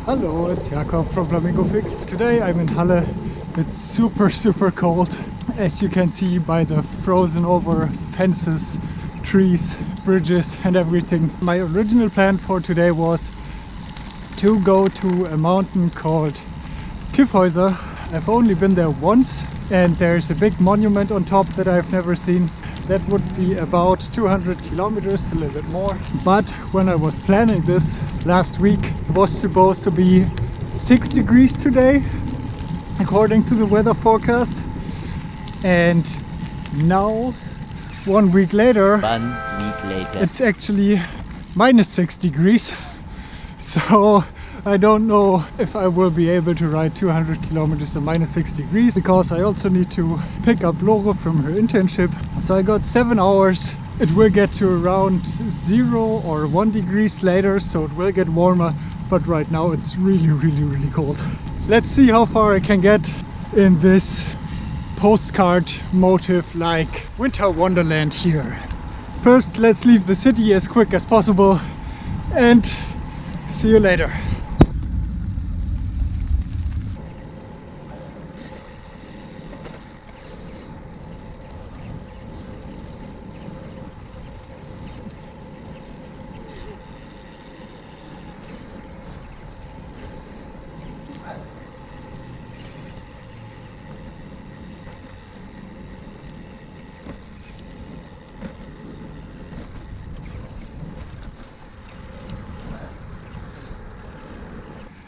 Hello, it's Jakob from Flamingo Fig. Today I'm in Halle. It's super cold, as you can see by the frozen over fences, trees, bridges and everything. My original plan for today was to go to a mountain called Kyffhäuser. I've only been there once and there's a big monument on top that I've never seen. That would be about 200 kilometers, a little bit more. But when I was planning this last week, it was supposed to be 6 degrees today, according to the weather forecast. And now, 1 week later, it's actually -6 degrees. So I don't know if I will be able to ride 200 kilometers at -6 degrees, because I also need to pick up Lore from her internship. So I got 7 hours. It will get to around 0 or 1 degrees later, so it will get warmer. But right now it's really cold. Let's see how far I can get in this postcard motive like winter wonderland here. First, let's leave the city as quick as possible and see you later.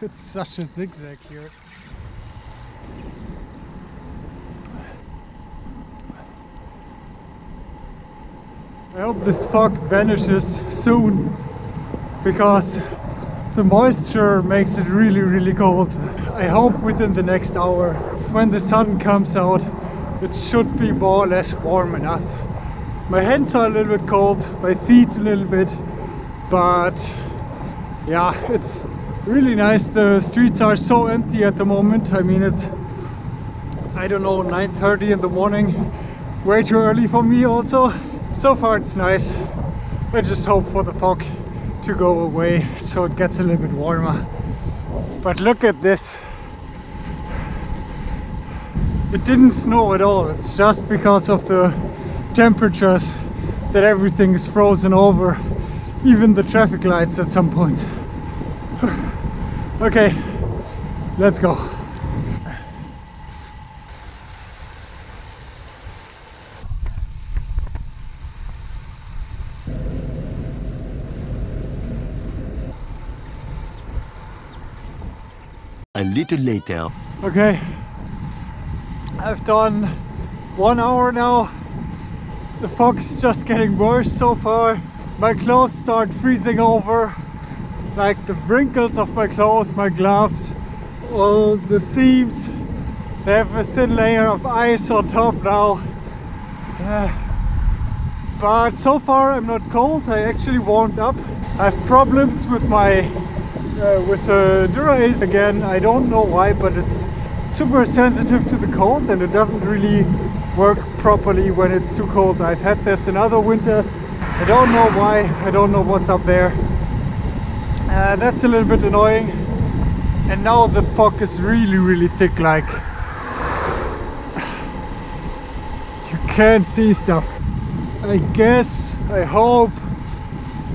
It's such a zigzag here. I hope this fog vanishes soon, because the moisture makes it really cold. I hope within the next hour, when the sun comes out, it should be more or less warm enough. My hands are a little bit cold, my feet a little bit, but yeah, it's really nice. The streets are so empty at the moment. I mean, it's, I don't know, 9:30 in the morning. Way too early for me also. So far it's nice. I just hope for the fog to go away so it gets a little bit warmer. But look at this. It didn't snow at all. It's just because of the temperatures that everything is frozen over. Even the traffic lights at some points. Okay, let's go. A little later. Okay, I've done 1 hour now. The fog is just getting worse so far. My clothes start freezing over. Like the wrinkles of my clothes, my gloves, all the seams, they have a thin layer of ice on top now. But so far I'm not cold. I actually warmed up. I have problems with my with the Dura-Ace again. I don't know why, but it's super sensitive to the cold and it doesn't really work properly when it's too cold. I've had this in other winters. I don't know why. I don't know what's up there. That's a little bit annoying. And now the fog is really thick, like you can't see stuff. I guess, I hope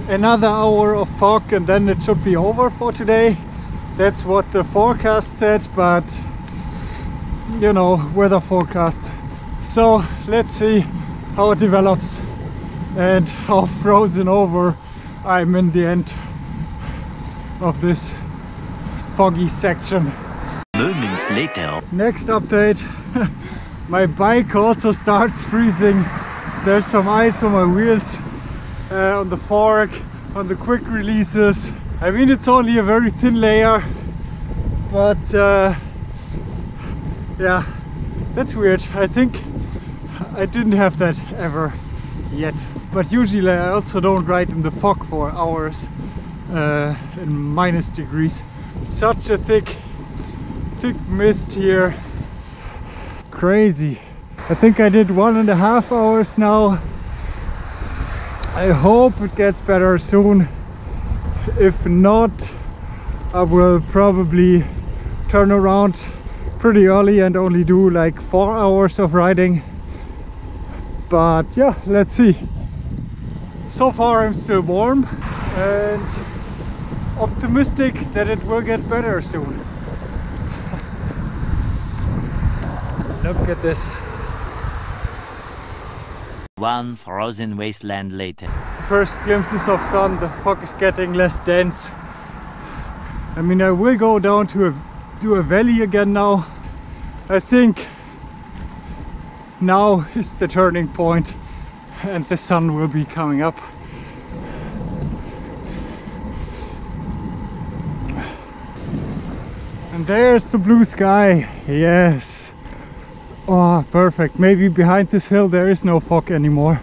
another hour of fog and then it should be over for today. That's what the forecast said, but you know, weather forecast. So let's see how it develops and how frozen over I'm in the end of this foggy section. Moments later. Next update. My bike also starts freezing. There's some ice on my wheels, on the fork, on the quick releases. I mean, it's only a very thin layer, but yeah, that's weird. I think I didn't have that ever yet, but usually I also don't ride in the fog for hours in -degrees. Such a thick mist here. Crazy. I think I did 1.5 hours now. I hope it gets better soon. If not, I will probably turn around pretty early and only do like 4 hours of riding. But yeah, let's see. So far I'm still warm and optimistic that it will get better soon. Look at this. One frozen wasteland later. First glimpses of sun, the fog is getting less dense. I mean, I will go down to a valley again now. I think now is the turning point and the sun will be coming up. And there's the blue sky, yes. Oh, perfect. Maybe behind this hill there is no fog anymore.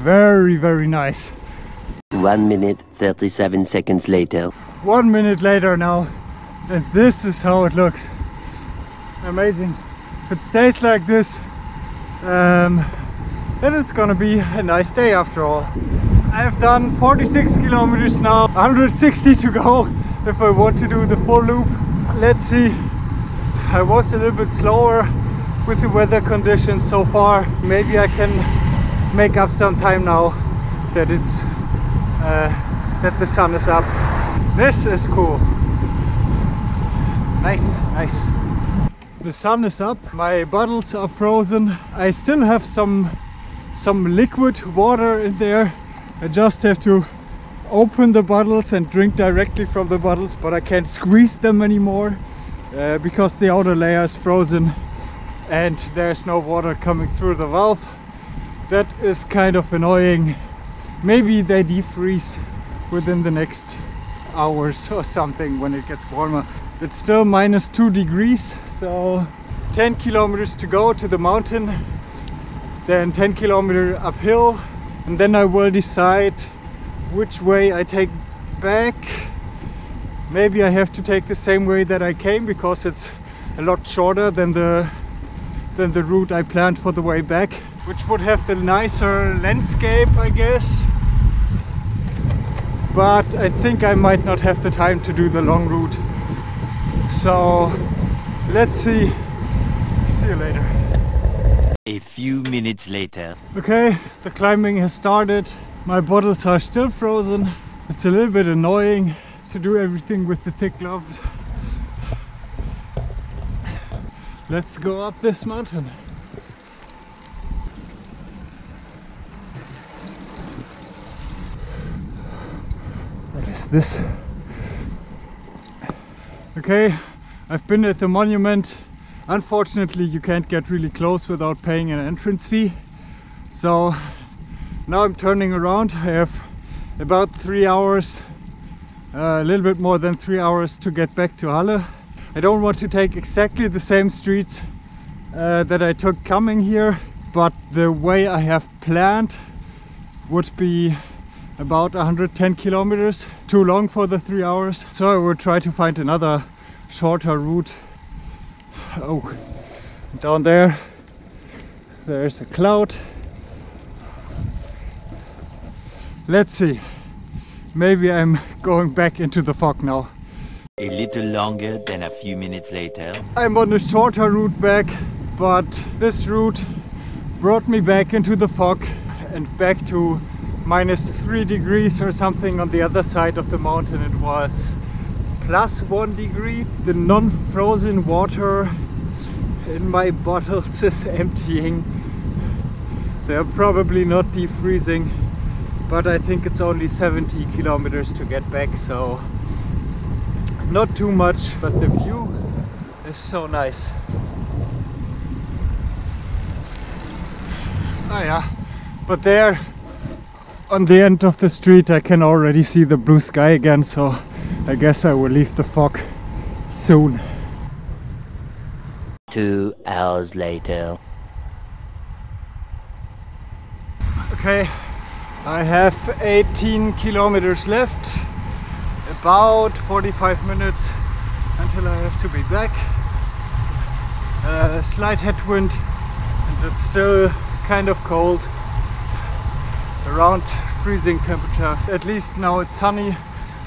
Very, very nice. 1 minute 37 seconds later. 1 minute later now, and this is how it looks. Amazing. If it stays like this, then it's gonna be a nice day after all. I have done 46 kilometers now, 160 to go if I want to do the full loop. Let's see. I was a little bit slower with the weather conditions so far. Maybe I can make up some time now that it's that the sun is up. This is cool. Nice, nice. The sun is up, my bottles are frozen. I still have some liquid water in there. I just have to open the bottles and drink directly from the bottles, but I can't squeeze them anymore because the outer layer is frozen and there's no water coming through the valve. That is kind of annoying. Maybe they defreeze within the next hours or something when it gets warmer. It's still -2 degrees, so 10 kilometers to go to the mountain, then 10 kilometers uphill, and then I will decide which way I take back. Maybe I have to take the same way that I came because it's a lot shorter than the route I planned for the way back, which would have the nicer landscape, I guess. But I think I might not have the time to do the long route. So let's see. See you later. A few minutes later. Okay, the climbing has started. My bottles are still frozen. It's a little bit annoying to do everything with the thick gloves. Let's go up this mountain. What is this? Okay, I've been at the monument. Unfortunately, you can't get really close without paying an entrance fee. So now I'm turning around. I have about 3 hours, a little bit more than 3 hours to get back to Halle. I don't want to take exactly the same streets that I took coming here, but the way I have planned would be about 110 kilometers, too long for the 3 hours. So I will try to find another shorter route. Oh, down there, there's a cloud. Let's see. Maybe I'm going back into the fog now. A little longer than a few minutes later. I'm on a shorter route back, but this route brought me back into the fog and back to -3 degrees or something. On the other side of the mountain it was +1 degree. The non-frozen water in my bottles is emptying. They're probably not defreezing, but I think it's only 70 kilometers to get back, so not too much, but the view is so nice. Oh yeah, but there on the end of the street I can already see the blue sky again, so I guess I will leave the fog soon. 2 hours later. Okay, I have 18 kilometers left, about 45 minutes until I have to be back. Slight headwind and it's still kind of cold, around freezing temperature. At least now it's sunny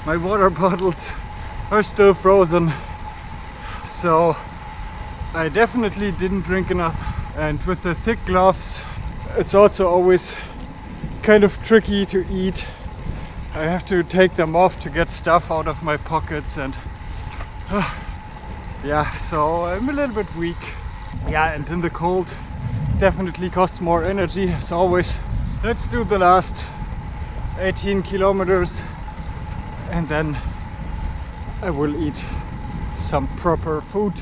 My water bottles are still frozen, so I definitely didn't drink enough. And with the thick gloves, it's also always kind of tricky to eat. I have to take them off to get stuff out of my pockets, and yeah, so I'm a little bit weak. Yeah, and in the cold definitely costs more energy as always. Let's do the last 18 kilometers and then I will eat some proper food.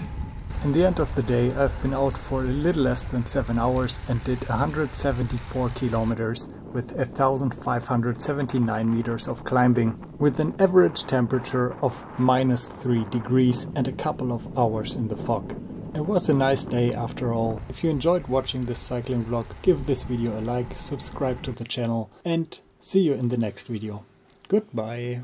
In the end of the day, I've been out for a little less than 7 hours and did 174 kilometers with 1,579 meters of climbing, with an average temperature of -3 degrees and a couple of hours in the fog. It was a nice day after all. If you enjoyed watching this cycling vlog, give this video a like, subscribe to the channel, and see you in the next video. Goodbye!